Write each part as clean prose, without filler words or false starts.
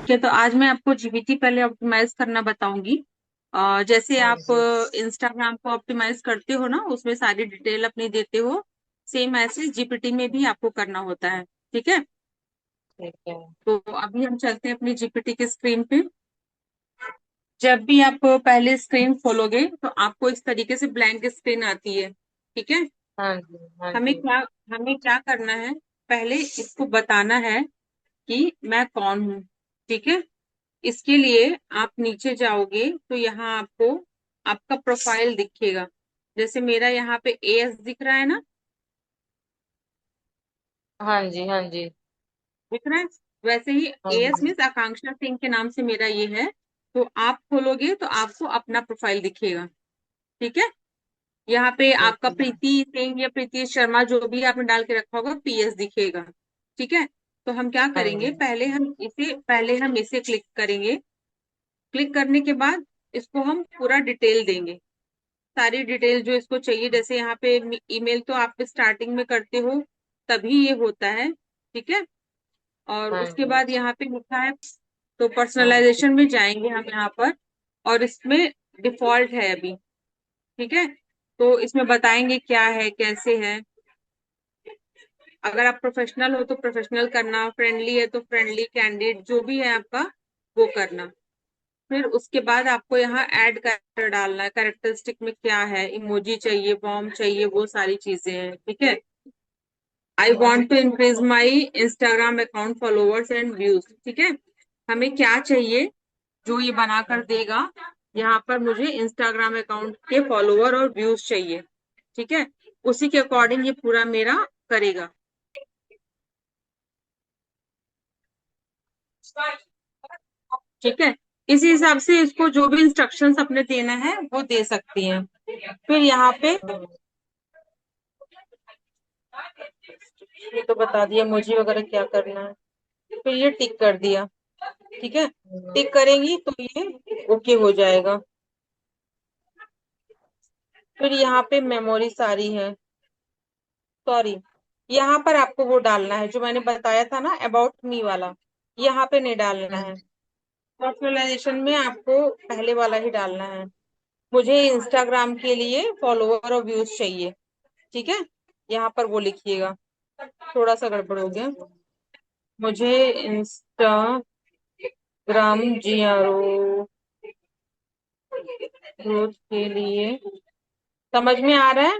ठीक है, तो आज मैं आपको जीपीटी पहले ऑप्टिमाइज करना बताऊंगी। जैसे हाँ आप जी। इंस्टाग्राम को ऑप्टिमाइज करते हो ना, उसमें सारी डिटेल अपनी देते हो। सेम ऐसे जीपीटी में भी आपको करना होता है। ठीक है। ठीक है। तो अभी हम चलते हैं अपनी जीपीटी की स्क्रीन पे। जब भी आप पहले स्क्रीन खोलोगे तो आपको इस तरीके से ब्लैंक स्क्रीन आती है। ठीक है। हाँ जी। हाँ हमें जी। क्या हमें क्या करना है, पहले इसको बताना है कि मैं कौन हूँ। ठीक है। इसके लिए आप नीचे जाओगे तो यहाँ आपको आपका प्रोफाइल दिखेगा। जैसे मेरा यहाँ पे एएस दिख रहा है ना, हाँ जी। हाँ जी। दिख रहा है। वैसे ही हाँ एएस जी। मीन्स आकांक्षा सिंह के नाम से मेरा ये है। तो आप खोलोगे तो आपको अपना प्रोफाइल दिखेगा। ठीक है। यहाँ पे ठीक आपका है। प्रीति सिंह या प्रीति शर्मा जो भी आपने डाल के रखा होगा पीएस दिखेगा। ठीक है। तो हम क्या हाँ करेंगे, जी। पहले हम इसे क्लिक करेंगे। क्लिक करने के बाद इसको हम पूरा डिटेल देंगे। सारी डिटेल जो इसको चाहिए, जैसे यहाँ पे ईमेल तो आप स्टार्टिंग में करते हो तभी ये होता है। ठीक है। और हाँ उसके जी। बाद यहाँ पे लिखा है, तो हाँ जी। पर्सनलाइजेशन में जाएंगे हम यहाँ पर। और इसमें डिफॉल्ट है अभी। ठीक है। तो इसमें बताएंगे क्या है कैसे है। अगर आप प्रोफेशनल हो तो प्रोफेशनल करना, फ्रेंडली है तो फ्रेंडली, कैंडिडेट जो भी है आपका वो करना। फिर उसके बाद आपको यहाँ ऐड कैरेक्टर डालना है। कैरेक्टरिस्टिक में क्या है, इमोजी चाहिए, बॉम्ब चाहिए, वो सारी चीजें हैं। ठीक है। I want to increase my Instagram account followers and views. ठीक है। हमें क्या चाहिए जो ये बनाकर देगा। यहाँ पर मुझे इंस्टाग्राम अकाउंट के फॉलोअर और व्यूज चाहिए। ठीक है। उसी के अकॉर्डिंग ये पूरा मेरा करेगा। ठीक है। इसी हिसाब से इसको जो भी इंस्ट्रक्शंस अपने देना है वो दे सकती हैं। फिर यहाँ पे हाँ ये तो बता दिया मुझे वगैरह क्या करना है। फिर ये टिक कर दिया। ठीक है। टिक करेंगी तो ये ओके हो जाएगा। फिर यहाँ पे मेमोरी सारी है। सॉरी, यहाँ पर आपको वो डालना है जो मैंने बताया था ना, अबाउट मी वाला। यहाँ पे नहीं डालना हाँ है। जी। पर्सनलाइजेशन में आपको पहले वाला ही डालना है। मुझे इंस्टाग्राम के लिए फॉलोअर और व्यूज चाहिए। ठीक है। यहाँ पर वो लिखिएगा। थोड़ा सा गड़बड़ हो गया। मुझे इंस्टाग्राम जीआरओ ग्रोथ के लिए, समझ में आ रहा है।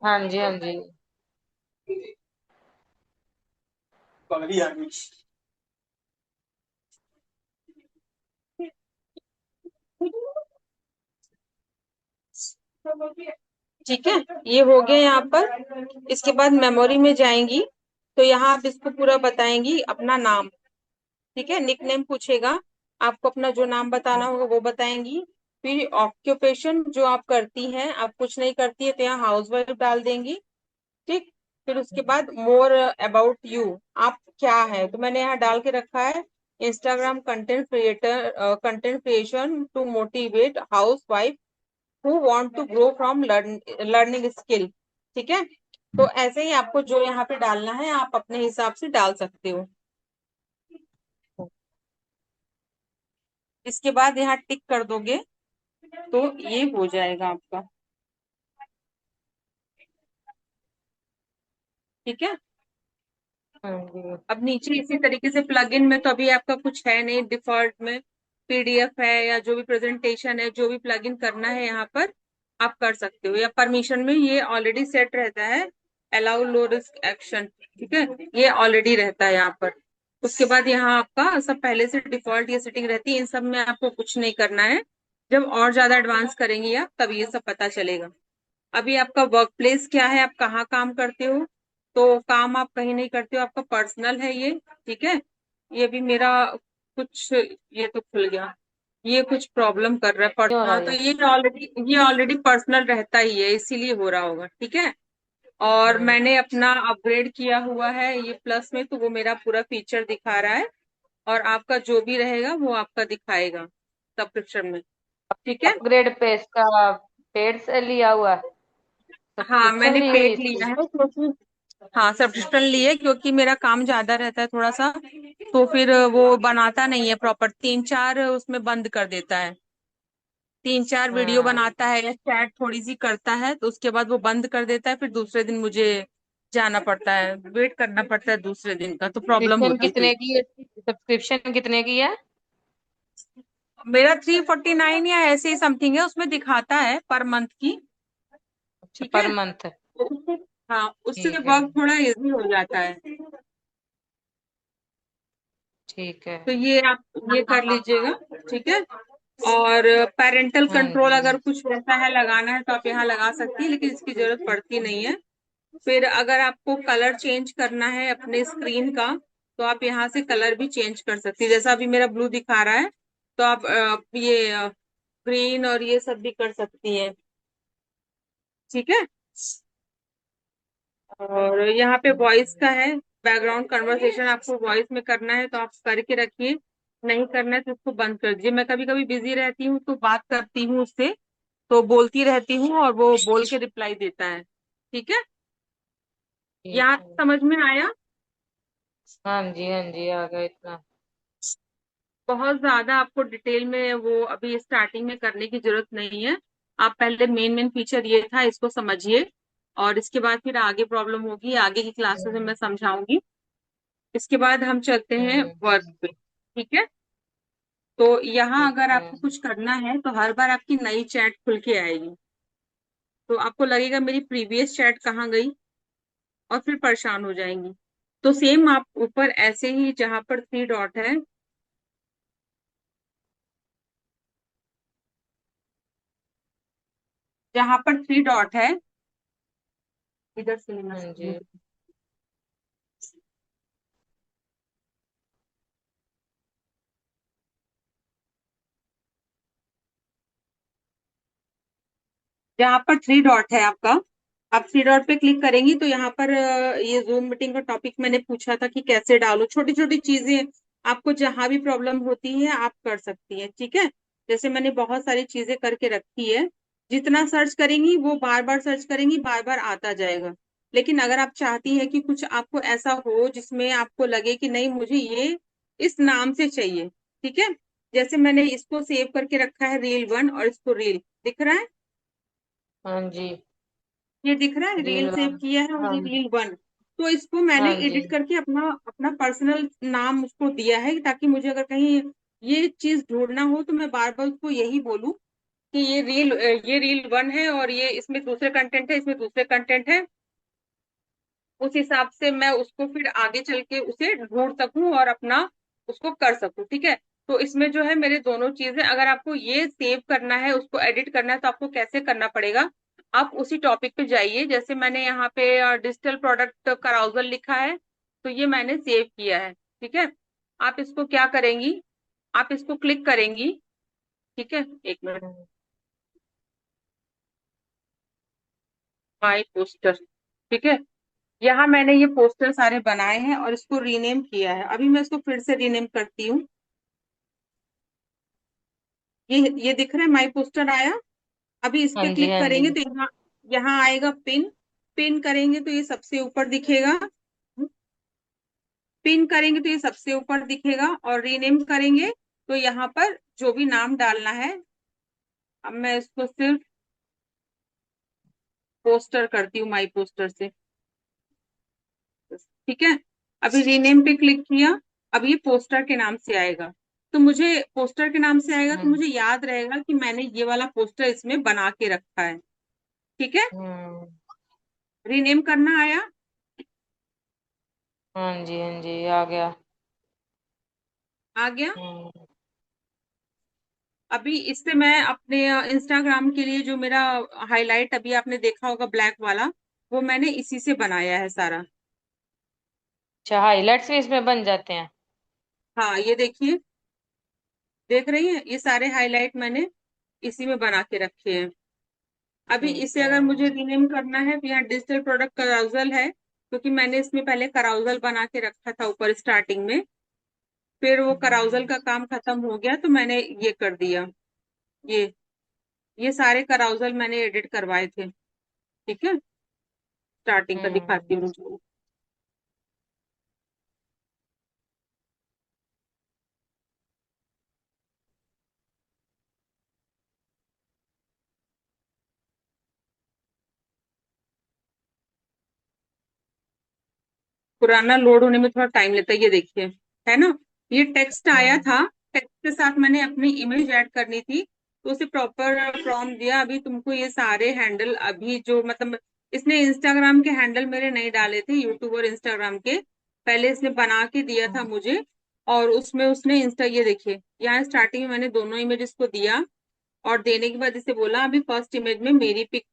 हाँ जी। हाँ जी। ठीक है। ये हो गया यहाँ पर। इसके बाद मेमोरी में जाएंगी तो यहाँ आप इसको पूरा बताएंगी अपना नाम। ठीक है। निक नेम पूछेगा, आपको अपना जो नाम बताना होगा वो बताएंगी। फिर ऑक्यूपेशन जो आप करती हैं, आप कुछ नहीं करती है तो यहाँ हाउस वाइफ डाल देंगी। ठीक। फिर उसके बाद मोर अबाउट यू, आप क्या है तो मैंने यहाँ डाल के रखा है। Instagram content creator, content creation to motivate housewife who want to grow from learning skill. ठीक है। तो ऐसे ही आपको जो यहाँ पे डालना है आप अपने हिसाब से डाल सकते हो। इसके बाद यहाँ टिक कर दोगे तो ये हो जाएगा आपका। ठीक है। हाँ जी। अब नीचे इसी तरीके से प्लगइन में तो अभी आपका कुछ है नहीं, डिफॉल्ट में पीडीएफ है या जो भी प्रेजेंटेशन है, जो भी प्लगइन करना है यहाँ पर आप कर सकते हो। या परमिशन में ये ऑलरेडी सेट रहता है, अलाउ लो रिस्क एक्शन। ठीक है। ये ऑलरेडी रहता है यहाँ पर। उसके बाद यहाँ आपका सब पहले से डिफॉल्ट ये सेटिंग रहती है, इन सब में आपको कुछ नहीं करना है। जब और ज्यादा एडवांस करेंगे आप तब ये सब पता चलेगा। अभी आपका वर्क प्लेस क्या है, आप कहाँ काम करते हो। तो काम आप कहीं नहीं करते हो, आपका पर्सनल है ये। ठीक है। ये भी मेरा कुछ, ये तो खुल गया। ये कुछ प्रॉब्लम कर रहा है क्या हो रहा हाँ, है तो ये? ये ऑलरेडी पर्सनल रहता ही है, इसीलिए हो रहा होगा। ठीक है। और हाँ। मैंने अपना अपग्रेड किया हुआ है ये प्लस में, तो वो मेरा पूरा फीचर दिखा रहा है। और आपका जो भी रहेगा वो आपका दिखाएगा सब्सक्रिप्शन में। ठीक है। अपग्रेड पे इसका पेड से लिया हुआ है? हाँ, सब्सक्रिप्शन मैंने ली हुई पेड इसकी? लिया है क्योंकि हाँ सब्सक्रिप्शन लिए, क्योंकि मेरा काम ज्यादा रहता है थोड़ा सा, तो फिर वो बनाता नहीं है प्रॉपर, 3 4 उसमें बंद कर देता है। 3 4 वीडियो हाँ, बनाता है या चैट थोड़ी सी करता है, तो उसके बाद वो बंद कर देता है, फिर दूसरे दिन मुझे जाना पड़ता है, वेट करना पड़ता है दूसरे दिन का, तो प्रॉब्लम सब्सक्रिप्शन होती थी। कितने की है? सब्सक्रिप्शन कितने की है? मेरा 349 या ऐसे ही समथिंग है, उसमें दिखाता है पर मंथ की। अच्छा, ठीक पर है। मंथ। तो हाँ, उससे ठीक है। वर्क थोड़ा इजी हो जाता है। ठीक है। तो ये आप ये कर लीजिएगा। ठीक है। और पेरेंटल हाँ कंट्रोल जी। अगर कुछ वैसा है लगाना है तो आप यहाँ लगा सकती है, लेकिन इसकी जरूरत पड़ती नहीं है। फिर अगर आपको कलर चेंज करना है अपने स्क्रीन का, तो आप यहाँ से कलर भी चेंज कर सकती है, जैसा अभी मेरा ब्लू दिखा रहा है, तो आप ये ग्रीन और ये सब भी कर सकती हैं। ठीक है। और यहाँ पे वॉइस का है, बैकग्राउंड कन्वर्सेशन आपको वॉइस में करना है तो आप करके रखिए, नहीं करना है तो उसको बंद कर दीजिए। मैं कभी कभी बिजी रहती हूँ तो बात करती हूँ उससे, तो बोलती रहती हूँ और वो बोल के रिप्लाई देता है। ठीक है। ठीक यहाँ है। समझ में आया? हाँ जी, हाँ जी, आ गया इतना। बहुत ज्यादा आपको डिटेल में वो अभी स्टार्टिंग में करने की जरूरत नहीं है। आप पहले मेन मेन फीचर ये था, इसको समझिए, और इसके बाद फिर आगे प्रॉब्लम होगी, आगे की क्लासेस में हम्म। मैं समझाऊंगी। इसके बाद हम चलते हैं हम्म। वर्क पे। ठीक है। तो यहाँ ठीक अगर है। आपको कुछ करना है तो हर बार आपकी नई चैट खुल के आएगी, तो आपको लगेगा मेरी प्रीवियस चैट कहाँ गई, और फिर परेशान हो जाएंगी। तो सेम आप ऊपर ऐसे ही जहां पर 3 डॉट है, जहां पर 3 डॉट है, इधर से लेना हाँ screen। जी। जहां पर 3 डॉट है आपका, आप 3 डॉट पे क्लिक करेंगी तो यहाँ पर ये जूम मीटिंग का टॉपिक मैंने पूछा था कि कैसे डालो, छोटी छोटी चीजें आपको जहां भी प्रॉब्लम होती है आप कर सकती हैं। ठीक है। जैसे मैंने बहुत सारी चीजें करके रखी है, जितना सर्च करेंगी वो बार बार सर्च करेंगी, बार बार आता जाएगा। लेकिन अगर आप चाहती हैं कि कुछ आपको ऐसा हो जिसमें आपको लगे कि नहीं मुझे ये इस नाम से चाहिए, ठीक है, जैसे मैंने इसको सेव करके रखा है रील 1, और इसको रील दिख रहा है, हाँ जी। ये दिख रहा है रील रील सेव वन। किया है, और हाँ। ये रील 1। तो इसको मैंने हाँ जी। एडिट करके अपना अपना पर्सनल नाम उसको दिया है, ताकि मुझे अगर कहीं ये चीज ढूंढना हो तो मैं बार बार उसको यही बोलूं कि ये रील 1 है, और ये इसमें दूसरे कंटेंट है, इसमें दूसरे कंटेंट है। उस हिसाब से मैं उसको फिर आगे चल के उसे ढूंढ सकूं और अपना उसको कर सकूं। ठीक है। तो इसमें जो है मेरे दोनों चीजें, अगर आपको ये सेव करना है उसको एडिट करना है तो आपको कैसे करना पड़ेगा, आप उसी टॉपिक पे जाइए। जैसे मैंने यहाँ पे डिजिटल प्रोडक्ट कराउजल लिखा है, तो ये मैंने सेव किया है। ठीक है। आप इसको क्या करेंगी, आप इसको क्लिक करेंगी। ठीक है, एक मिनट। हम्म। माई पोस्टर। ठीक है। यहाँ मैंने ये पोस्टर सारे बनाए हैं और इसको रीनेम किया है, अभी मैं इसको फिर से रीनेम करती हूँ। ये दिख रहा है, माई पोस्टर आया। अभी इस हाँ पे जी। क्लिक हाँ जी। करेंगे तो यहाँ यहाँ आएगा पिन। पिन करेंगे तो ये सबसे ऊपर दिखेगा। पिन करेंगे तो ये सबसे ऊपर दिखेगा, और रीनेम करेंगे तो यहाँ पर जो भी नाम डालना है, अब मैं इसको सिर्फ पोस्टर करती हूँ, माई पोस्टर से। ठीक है। अभी रीनेम पे क्लिक किया, अब ये पोस्टर के नाम से आएगा। तो मुझे पोस्टर के नाम से आएगा तो हम्म। मुझे याद रहेगा कि मैंने ये वाला पोस्टर इसमें बना के रखा है। ठीक है। हम्म। रीनेम करना आया? हाँ जी, हाँ जी, आ गया। आ गया। हम्म। अभी इससे मैं अपने इंस्टाग्राम के लिए जो मेरा हाईलाइट अभी आपने देखा होगा ब्लैक वाला, वो मैंने इसी से बनाया है सारा। अच्छा, हाइलाइट्स भी इसमें बन जाते हैं? हाँ ये देखिए, देख रही हैं, ये सारे हाईलाइट मैंने इसी में बना के रखे हैं। अभी ठीक इसे है। अगर मुझे रीनेम करना है तो यहाँ डिजिटल प्रोडक्ट कराउजल है, क्योंकि मैंने इसमें पहले कराउजल बना के रखा था ऊपर स्टार्टिंग में। फिर वो कराउजल हम्म। का काम खत्म हो गया तो मैंने ये कर दिया। ये ये सारे कराउजल मैंने एडिट करवाए थे। ठीक है। स्टार्टिंग का हम्म। दिखाती हूँ। पुराना लोड होने में थोड़ा टाइम लेता है, ये देखिए, है ना। ये टेक्स्ट आया हम्म। था, टेक्स्ट के साथ मैंने अपनी इमेज ऐड करनी थी, तो उसे प्रॉपर प्रॉम्प्ट दिया। अभी तुमको ये सारे हैंडल, अभी जो मतलब इसने इंस्टाग्राम के हैंडल मेरे नहीं डाले थे, यूट्यूब और इंस्टाग्राम के, पहले इसने बना के दिया था मुझे। और उसमें उसने इंस्टा, ये देखिए यहाँ स्टार्टिंग में मैंने दोनों इमेजेस को दिया, और देने के बाद इसे बोला अभी फर्स्ट इमेज में मेरी पिक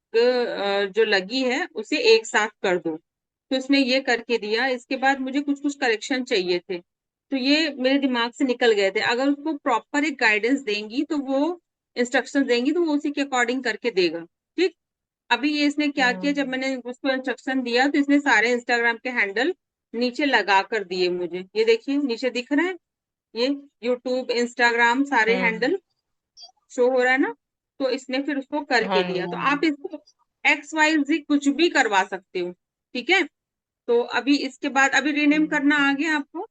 जो लगी है उसे एक साथ कर दो। तो उसने ये करके दिया। इसके बाद मुझे कुछ कुछ करेक्शन चाहिए थे, तो ये मेरे दिमाग से निकल गए थे। अगर उसको प्रॉपर एक गाइडेंस देंगी तो वो, इंस्ट्रक्शन देंगी तो वो उसी के अकॉर्डिंग करके देगा। ठीक। अभी ये इसने क्या किया, जब हम्म। मैंने उसको इंस्ट्रक्शन दिया तो इसने सारे इंस्टाग्राम के हैंडल नीचे लगा कर दिए मुझे, ये देखिए नीचे दिख रहा है, ये यूट्यूब इंस्टाग्राम सारे हम्म। हैंडल शो हो रहा है ना। तो इसने फिर उसको करके हाँ जी, दिया, तो हाँ आप जी। इसको XYZ कुछ भी करवा सकते हो। ठीक है। तो अभी इसके बाद अभी रीनेम करना आ हम्म। गया आपको।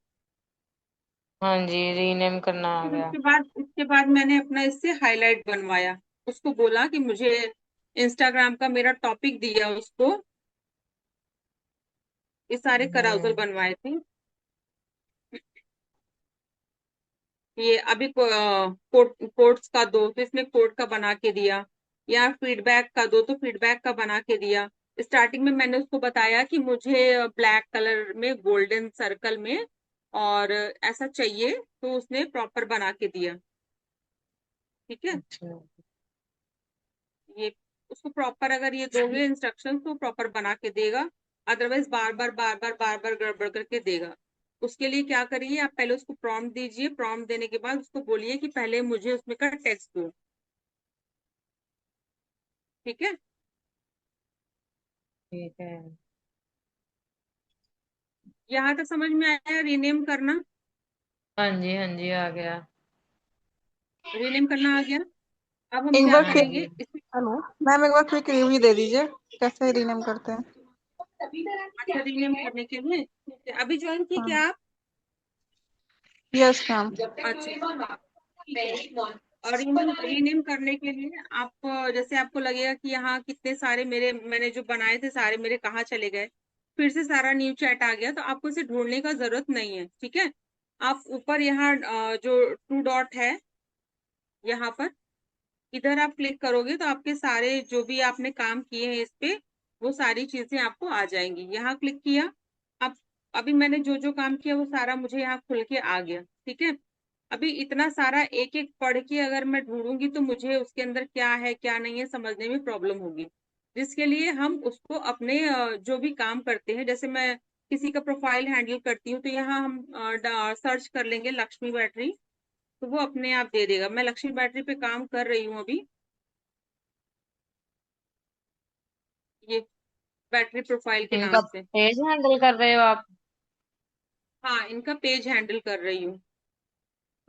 हाँ जी, रीनेम करना आ फिर गया। उसके बाद मैंने अपना इससे हाईलाइट बनवाया। उसको बोला कि मुझे इंस्टाग्राम का मेरा टॉपिक दिया उसको, ये सारे कराउजल हम्म। बनवाए थे। ये अभी कोट्स का दो तो इसने कोट का बना के दिया, या फीडबैक का दो तो फीडबैक का बना के दिया। स्टार्टिंग में मैंने उसको बताया कि मुझे ब्लैक कलर में गोल्डन सर्कल में और ऐसा चाहिए, तो उसने प्रॉपर बना के दिया। ठीक है। अच्छा। ये उसको प्रॉपर अगर ये दोगे इंस्ट्रक्शन तो प्रॉपर बना के देगा, अदरवाइज बार बार गड़बड़ करके देगा। उसके लिए क्या करिए, आप पहले उसको प्रॉम्प्ट दीजिए, प्रॉम्प्ट देने के बाद उसको बोलिए कि पहले मुझे उसमें का टेक्स्ट दो। ठीक है। ठीक है। यहाँ तक समझ में आया रीनेम करना? हाँ जी, हाँ जी, आ गया। रीनेम करना आ गया। अब हम एक क्या बार हाँ क्विक जी। करेंगे इस, हेलो मैम, एक बार क्विक रिव्यू दे दीजिए कैसे रीनेम करते हैं। अच्छा रीनेम करने के लिए ठीक है। अभी ज्वाइन की हाँ, क्या आप? Yes ma'am. अच्छा ठीक है। और रीनेम रीनेम करने के लिए आप जैसे आपको लगेगा कि यहाँ कितने सारे मेरे, मैंने जो बनाए थे सारे मेरे कहाँ चले गए, फिर से सारा न्यू चैट आ गया, तो आपको इसे ढूंढने का जरूरत नहीं है। ठीक है। आप ऊपर यहाँ जो टू डॉट है यहाँ पर, इधर आप क्लिक करोगे तो आपके सारे जो भी आपने काम किए हैं इस पे, वो सारी चीजें आपको आ जाएंगी। यहाँ क्लिक किया। अब अभी मैंने जो जो काम किया वो सारा मुझे यहाँ खुल के आ गया। ठीक है। अभी इतना सारा एक एक पढ़ के अगर मैं ढूंढूंगी तो मुझे उसके अंदर क्या है क्या नहीं है समझने में प्रॉब्लम होगी। जिसके लिए हम उसको अपने जो भी काम करते हैं, जैसे मैं किसी का प्रोफाइल हैंडल करती हूँ तो यहाँ हम सर्च कर लेंगे लक्ष्मी बैटरी, तो वो अपने आप दे देगा। मैं लक्ष्मी बैटरी पे काम कर रही हूँ अभी, ये बैटरी प्रोफाइल के इनका नाम से। पेज हैंडल कर रहे हो आप? हाँ, इनका पेज हैंडल कर रही हूँ।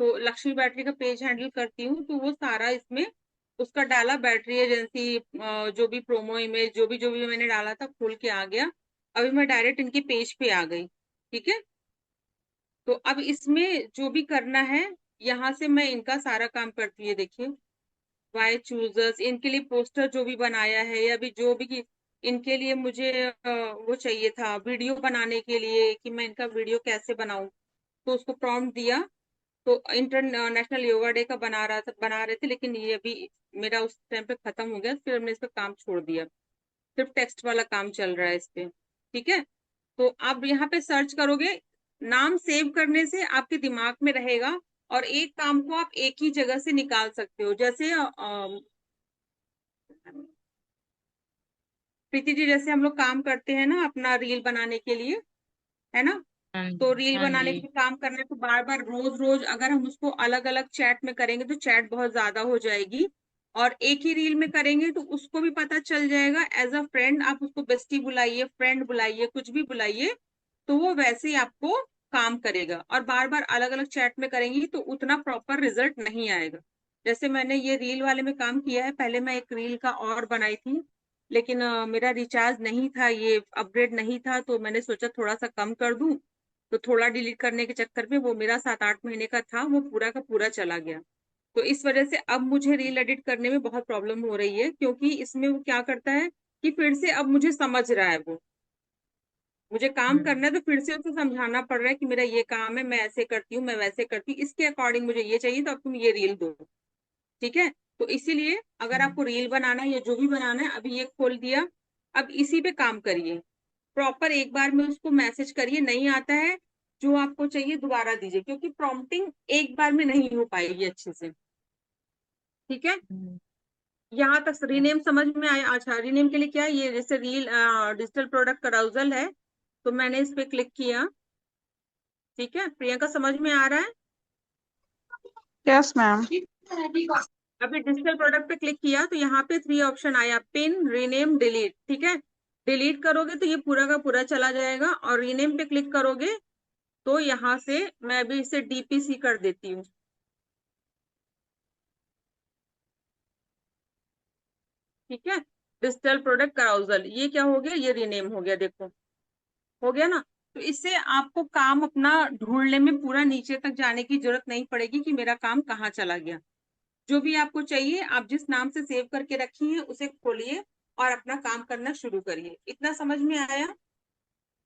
तो लक्ष्मी बैटरी का पेज हैंडल करती हूँ, तो वो सारा इसमें उसका डाला, बैटरी एजेंसी जो भी प्रोमो इमेज जो भी मैंने डाला था खुल के आ गया। अभी मैं डायरेक्ट इनके पेज पे आ गई। ठीक है। तो अब इसमें जो भी करना है, यहाँ से मैं इनका सारा काम करती है, देखिए वाई चूजर्स, इनके लिए पोस्टर जो भी बनाया है, या भी जो भी इनके लिए मुझे वो चाहिए था वीडियो बनाने के लिए कि मैं इनका वीडियो कैसे बनाऊं, तो उसको प्रॉम्प्ट दिया। तो इंटरनेशनल योगा डे का बना रहे थे, लेकिन ये अभी मेरा उस टाइम पे खत्म हो गया, फिर हमने इस पे काम छोड़ दिया। सिर्फ टेक्स्ट वाला काम चल रहा है इस पे। ठीक है। तो आप यहाँ पे सर्च करोगे, नाम सेव करने से आपके दिमाग में रहेगा, और एक काम को आप एक ही जगह से निकाल सकते हो। जैसे प्रीति जी, जैसे हम लोग काम करते हैं ना अपना रील बनाने के लिए, है ना। हाँ तो जी, रील हाँ बनाने जी। के लिए काम करना है, तो बार बार रोज रोज अगर हम उसको अलग अलग चैट में करेंगे तो चैट बहुत ज्यादा हो जाएगी। और एक ही रील में करेंगे तो उसको भी पता चल जाएगा, एज अ फ्रेंड आप उसको बेस्टी बुलाइए, फ्रेंड बुलाइए, कुछ भी बुलाइए, तो वो वैसे ही आपको काम करेगा। और बार बार अलग अलग चैट में करेंगी तो उतना प्रॉपर रिजल्ट नहीं आएगा। जैसे मैंने ये रील वाले में काम किया है, पहले मैं एक रील का और बनाई थी, लेकिन मेरा रिचार्ज नहीं था, ये अपग्रेड नहीं था, तो मैंने सोचा थोड़ा सा कम कर दूं। तो थोड़ा डिलीट करने के चक्कर में वो मेरा 7-8 महीने का था, वो पूरा का पूरा चला गया। तो इस वजह से अब मुझे रील एडिट करने में बहुत प्रॉब्लम हो रही है, क्योंकि इसमें वो क्या करता है कि फिर से अब मुझे समझ रहा है वो। मुझे काम हम्म। करना है तो फिर से उसे समझाना पड़ रहा है कि मेरा ये काम है, मैं ऐसे करती हूँ, मैं वैसे करती हूँ, इसके अकॉर्डिंग मुझे ये चाहिए, तो अब तुम ये रील दो। ठीक है। तो इसीलिए अगर आपको रील बनाना है या जो भी बनाना है, अभी ये खोल दिया, अब इसी पे काम करिए। प्रॉपर एक बार में उसको मैसेज करिए, नहीं आता है जो आपको चाहिए दोबारा दीजिए, क्योंकि प्रॉम्प्टिंग एक बार में नहीं हो पाएगी अच्छे से। ठीक है। हम्म। यहाँ तक रीनेम समझ में आया? अच्छा, रीनेम के लिए क्या है, ये जैसे रील डिजिटल प्रोडक्ट कराउजल है, तो मैंने इस पे क्लिक किया। ठीक है, प्रियंका समझ में आ रहा है? Yes ma'am. अभी डिजिटल प्रोडक्ट पे क्लिक किया तो यहाँ पे 3 ऑप्शन आया, पिन, रीनेम, डिलीट। ठीक है। डिलीट करोगे तो ये पूरा का पूरा चला जाएगा, और रीनेम पे क्लिक करोगे तो यहाँ से मैं भी इसे डीपीसी कर देती हूँ। ठीक है। डिजिटल प्रोडक्ट कराउजल, ये क्या हो गया, ये रीनेम हो गया, देखो हो गया ना। तो इससे आपको काम अपना ढूंढने में पूरा नीचे तक जाने की जरूरत नहीं पड़ेगी कि मेरा काम कहाँ चला गया। जो भी आपको चाहिए, आप जिस नाम से सेव करके रखी है उसे खोलिए और अपना काम करना शुरू करिए। इतना समझ में आया?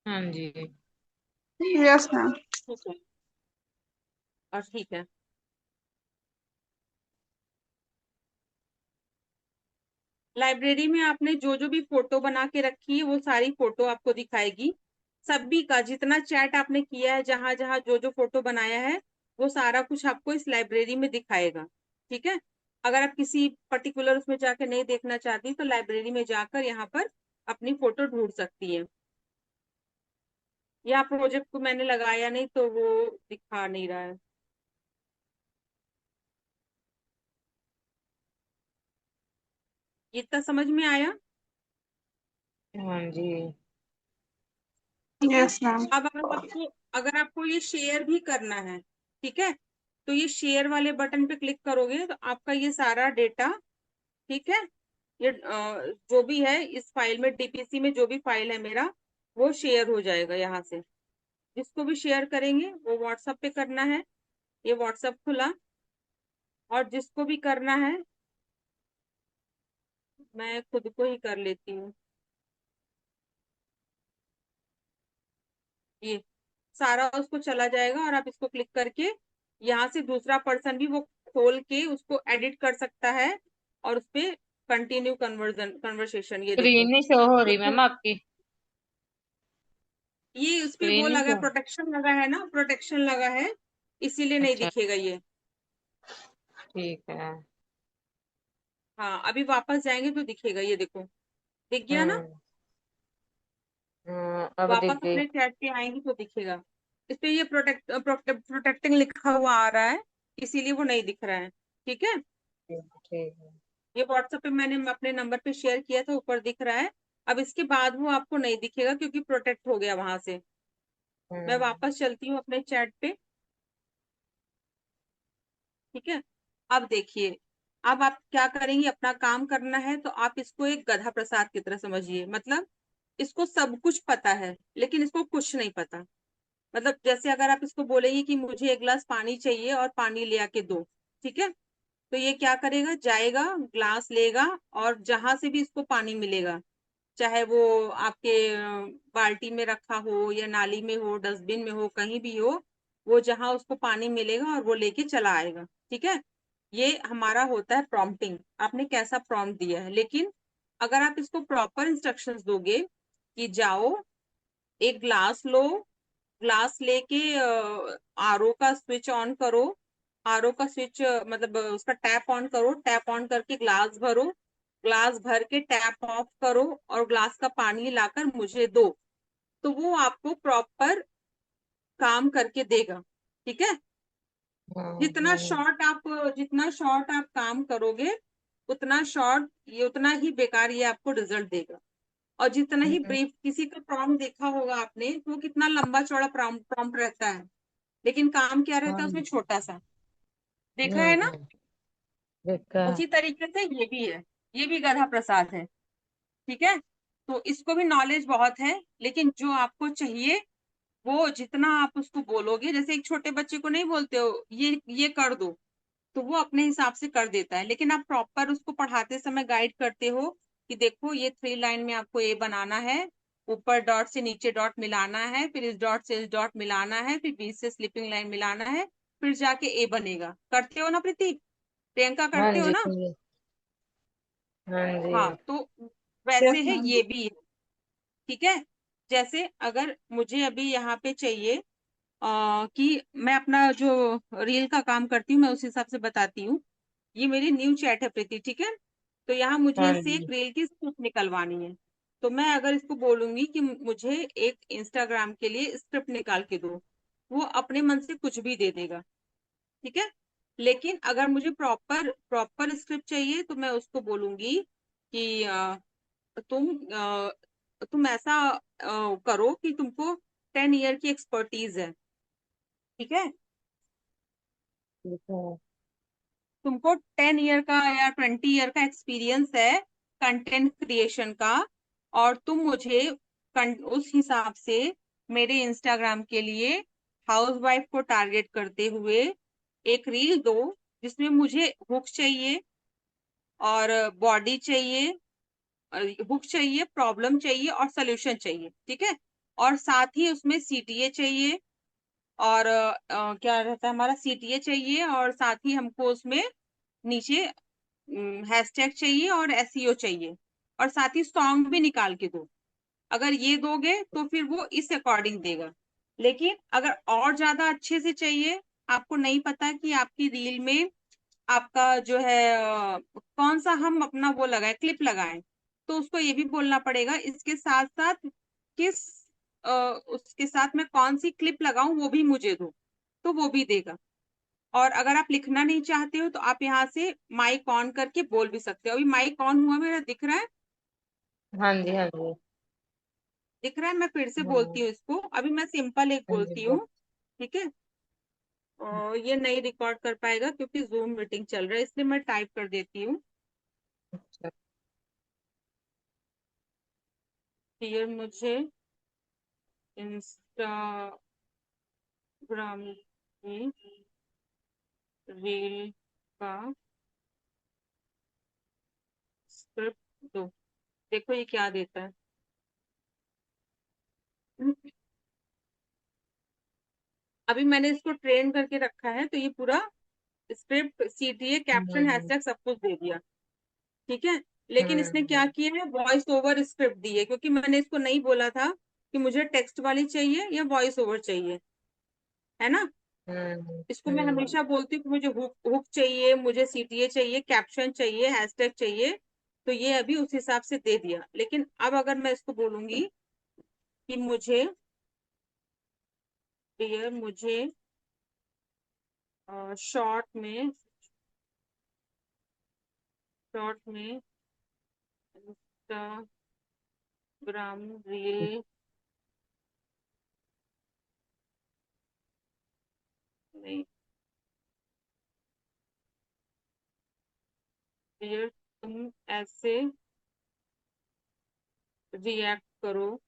हाँ जी। Yes ma'am. ठीक है। और ठीक है, लाइब्रेरी में आपने जो जो भी फोटो बना के रखी है वो सारी फोटो आपको दिखाएगी। सभी का जितना चैट आपने किया है, जहां जहां जो जो फोटो बनाया है, वो सारा कुछ आपको इस लाइब्रेरी में दिखाएगा। ठीक है। अगर आप किसी पर्टिकुलर उसमें जाकर नहीं देखना चाहती तो लाइब्रेरी में जाकर यहाँ पर अपनी फोटो ढूंढ सकती है। यहाँ प्रोजेक्ट को मैंने लगाया नहीं तो वो दिखा नहीं रहा है। इतना समझ में आया? हाँ जी। ठीक है। Yes ma'am. अब अगर आपको ये शेयर भी करना है, ठीक है, तो ये शेयर वाले बटन पे क्लिक करोगे तो आपका ये सारा डेटा, ठीक है, ये जो भी है इस फाइल में, डीपीसी में जो भी फाइल है मेरा, वो शेयर हो जाएगा यहाँ से। जिसको भी शेयर करेंगे वो व्हाट्सएप पे करना है। ये व्हाट्सएप खुला, और जिसको भी करना है, मैं खुद को ही कर लेती हूँ। ये सारा उसको चला जाएगा, और आप इसको क्लिक करके यहाँ से दूसरा पर्सन भी वो खोल के उसको एडिट कर सकता है, और उस पे कंटिन्यू कन्वर्सेशन, ये देखो। स्क्रीन नहीं शो हो ये रही मैम आपकी। ये उस पे स्क्रीन वो नहीं लगा, शो। प्रोटेक्शन लगा है ना, प्रोटेक्शन लगा है, इसीलिए नहीं अच्छा। दिखेगा ये। ठीक है। हाँ, अभी वापस जाएंगे तो दिखेगा, ये देखो, दिख गया ना। हम्म। अब वापस दिख गई। अपने चैट पे आएंगे तो दिखेगा। इस पे ये प्रोटेक्टिंग लिखा हुआ आ रहा है, इसीलिए वो नहीं दिख रहा है। ठीक है। ठीक है। ये व्हाट्सएप पे मैंने अपने नंबर पे शेयर किया था, ऊपर दिख रहा है। अब इसके बाद वो आपको नहीं दिखेगा क्योंकि प्रोटेक्ट हो गया वहां से। मैं हम्म। वापस चलती हूँ अपने चैट पे। ठीक है। अब देखिए, अब आप क्या करेंगे, अपना काम करना है तो आप इसको एक गधा प्रसाद की तरह समझिए। मतलब इसको सब कुछ पता है लेकिन इसको कुछ नहीं पता। मतलब जैसे अगर आप इसको बोलेंगे कि मुझे एक गिलास पानी चाहिए और पानी ले आके दो, ठीक है, तो ये क्या करेगा, जाएगा, ग्लास लेगा, और जहां से भी इसको पानी मिलेगा, चाहे वो आपके बाल्टी में रखा हो या नाली में हो, डस्टबिन में हो, कहीं भी हो, वो जहां उसको पानी मिलेगा और वो लेके चला आएगा। ठीक है। ये हमारा होता है प्रॉम्प्टिंग, आपने कैसा प्रॉम्प्ट दिया है। लेकिन अगर आप इसको प्रॉपर इंस्ट्रक्शंस दोगे कि जाओ, एक ग्लास लो, ग्लास लेके आरओ का स्विच ऑन करो, आरओ का स्विच मतलब उसका टैप ऑन करो, टैप ऑन करके ग्लास भरो, ग्लास भर के टैप ऑफ करो, और ग्लास का पानी लाकर मुझे दो, तो वो आपको प्रॉपर काम करके देगा। ठीक है। हम्म। जितना शॉर्ट आप काम करोगे, उतना शॉर्ट ये, उतना ही बेकार ये आपको रिजल्ट देगा। और जितना ही हम्म। ब्रीफ, किसी का प्रॉम्प्ट देखा होगा आपने तो वो कितना लंबा चौड़ा प्रॉम्प्ट रहता है, लेकिन काम क्या रहता है हाँ। उसमें, छोटा सा। देखा है ना। देखा। उसी तरीके से ये भी है, ये भी गधा प्रसाद है। ठीक है। तो इसको भी नॉलेज बहुत है, लेकिन जो आपको चाहिए वो जितना आप उसको बोलोगे, जैसे एक छोटे बच्चे को नहीं बोलते हो ये कर दो, तो वो अपने हिसाब से कर देता है। लेकिन आप प्रॉपर उसको पढ़ाते समय गाइड करते हो कि देखो ये 3 लाइन में आपको ये बनाना है, ऊपर डॉट से नीचे डॉट मिलाना है, फिर इस डॉट से इस डॉट मिलाना है, फिर बीच से स्लिपिंग लाइन मिलाना है, फिर जाके ए बनेगा। करते हो ना प्रीति? प्रियंका हाँ करते हो जी, ना? हाँ जी, हाँ जी। हाँ, तो वैसे यस है मैम। ये भी है। ठीक है। जैसे अगर मुझे अभी यहाँ पे चाहिए कि मैं अपना जो रील का काम करती हूँ मैं उस हिसाब से बताती हूँ। ये मेरी न्यू चैट है प्रीति, ठीक है। तो यहाँ मुझे हाँ इससे एक जी, रील की स्क्रिप्ट निकलवानी है। तो मैं अगर इसको बोलूंगी कि मुझे एक इंस्टाग्राम के लिए स्क्रिप्ट निकाल के दो, वो अपने मन से कुछ भी दे देगा। ठीक है। लेकिन अगर मुझे प्रॉपर प्रॉपर स्क्रिप्ट चाहिए तो मैं उसको बोलूंगी कि तुम ऐसा करो कि तुमको 10 ईयर की एक्सपर्टीज है। ठीक है। ठीक है। तुमको 10 ईयर का या 20 ईयर का एक्सपीरियंस है कंटेंट क्रिएशन का, और तुम मुझे उस हिसाब से मेरे इंस्टाग्राम के लिए हाउसवाइफ को टारगेट करते हुए एक रील दो, जिसमें मुझे हुक चाहिए और बॉडी चाहिए, हुक चाहिए, प्रॉब्लम चाहिए और सोल्यूशन चाहिए। ठीक है। और साथ ही उसमें सीटीए चाहिए, और क्या रहता है हमारा, सीटीए चाहिए, और साथ ही हमको उसमें नीचे हैशटैग चाहिए और एसईओ चाहिए, और साथ ही सॉन्ग भी निकाल के दो। अगर ये दोगे तो फिर वो इस अकॉर्डिंग देगा। लेकिन अगर और ज्यादा अच्छे से चाहिए, आपको नहीं पता कि आपकी रील में आपका जो है कौन सा हम अपना वो लगाए, क्लिप लगाएं, तो उसको ये भी बोलना पड़ेगा इसके साथ साथ किस उसके साथ मैं कौन सी क्लिप लगाऊं वो भी मुझे दो, तो वो भी देगा। और अगर आप लिखना नहीं चाहते हो तो आप यहाँ से माइक ऑन करके बोल भी सकते हो। अभी माइक ऑन हुआ मेरा, दिख रहा है? हाँ जी, हाँ जी, दिख रहा है। मैं फिर से हाँ बोलती हूँ इसको, अभी मैं सिंपल एक हाँ जी, बोलती हूँ। ठीक है। ये नहीं रिकॉर्ड कर पाएगा क्योंकि जूम मीटिंग चल रहा है, इसलिए मैं टाइप कर देती हूँ। अच्छा। ये मुझे इंस्टाग्राम की रील का स्क्रिप्ट दो। देखो ये क्या देता है। अभी मैंने इसको ट्रेन करके रखा है, तो ये पूरा स्क्रिप्ट, सीटीए, कैप्शन, हम्म, हैशटैग सब कुछ दे दिया। ठीक है। लेकिन इसने क्या हम्म, किया है, वॉइस ओवर स्क्रिप्ट दी है, क्योंकि मैंने इसको नहीं बोला था कि मुझे टेक्स्ट वाली चाहिए या वॉइस ओवर चाहिए, है ना। हम्म, इसको मैं हम्म, हमेशा बोलती हूँ कि मुझे हुक हुक चाहिए, मुझे सीटीए चाहिए, कैप्शन चाहिए, हैशटैग चाहिए। तो ये अभी उस हिसाब से दे दिया। लेकिन अब अगर मैं इसको बोलूंगी कि मुझे डियर मुझे शॉर्ट में इंस्टाग्राम रील नहीं, डियर तुम ऐसे रिएक्ट करो।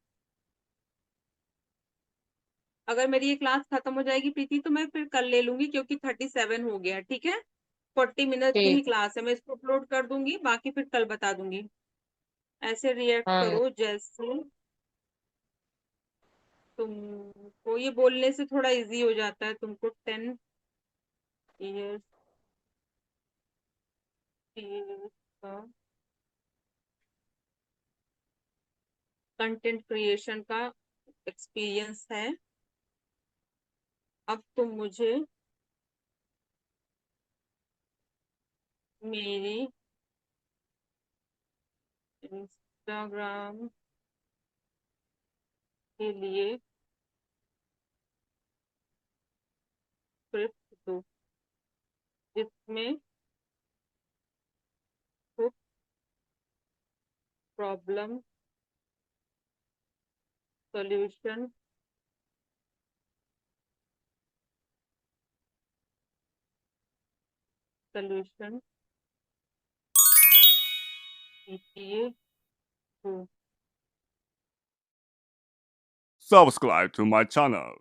अगर मेरी ये क्लास खत्म हो जाएगी प्रीति तो मैं फिर कल ले लूंगी, क्योंकि 37 हो गया। ठीक है। 40 मिनट की ही ठीक। क्लास है, मैं इसको अपलोड कर दूंगी, बाकी फिर कल बता दूंगी। ऐसे रिएक्ट हाँ करो जैसे तुमको, ये बोलने से थोड़ा इजी हो जाता है। तुमको 10 ईयर्स का कंटेंट क्रिएशन का एक्सपीरियंस है। अब तुम मुझे मेरी इंस्टाग्राम के लिए स्क्रिप्ट दो, जिसमें कुछ प्रॉब्लम, सॉल्यूशन, सोल्यूशन कीजिए हो। Subscribe to my channel.